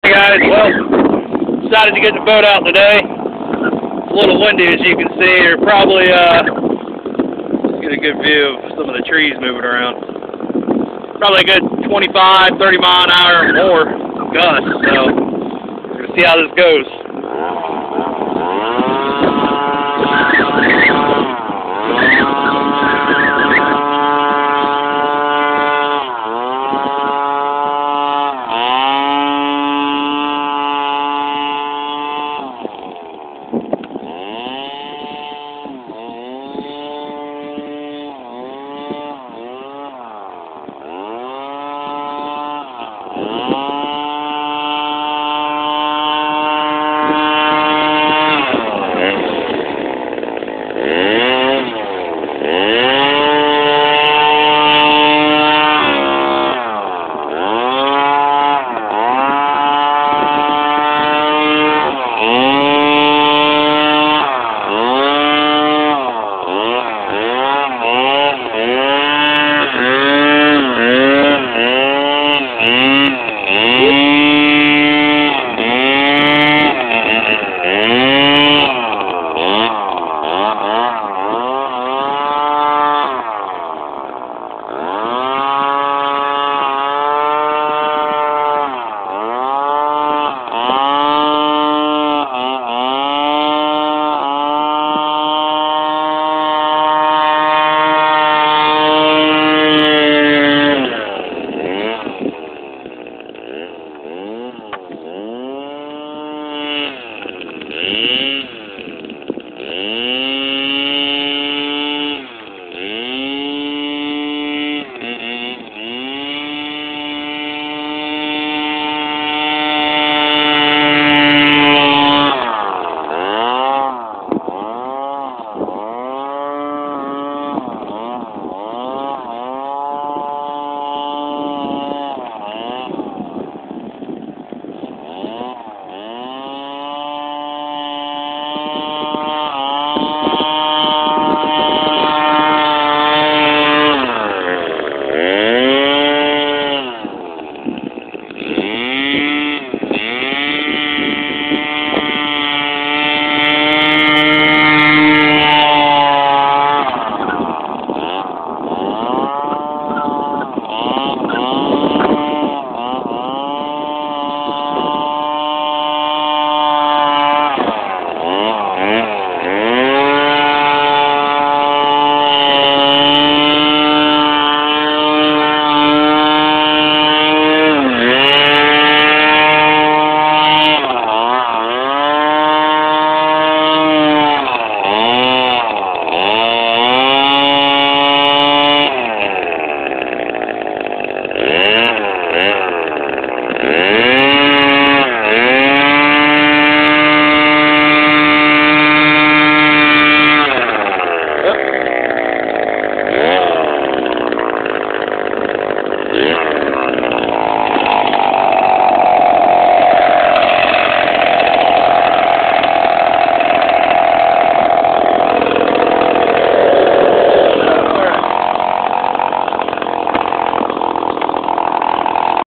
Hey guys, well, decided to get the boat out today. It's a little windy, as you can see. You're probably get a good view of some of the trees moving around. Probably a good 25, 30 mile an hour or more gusts, so we're gonna see how this goes.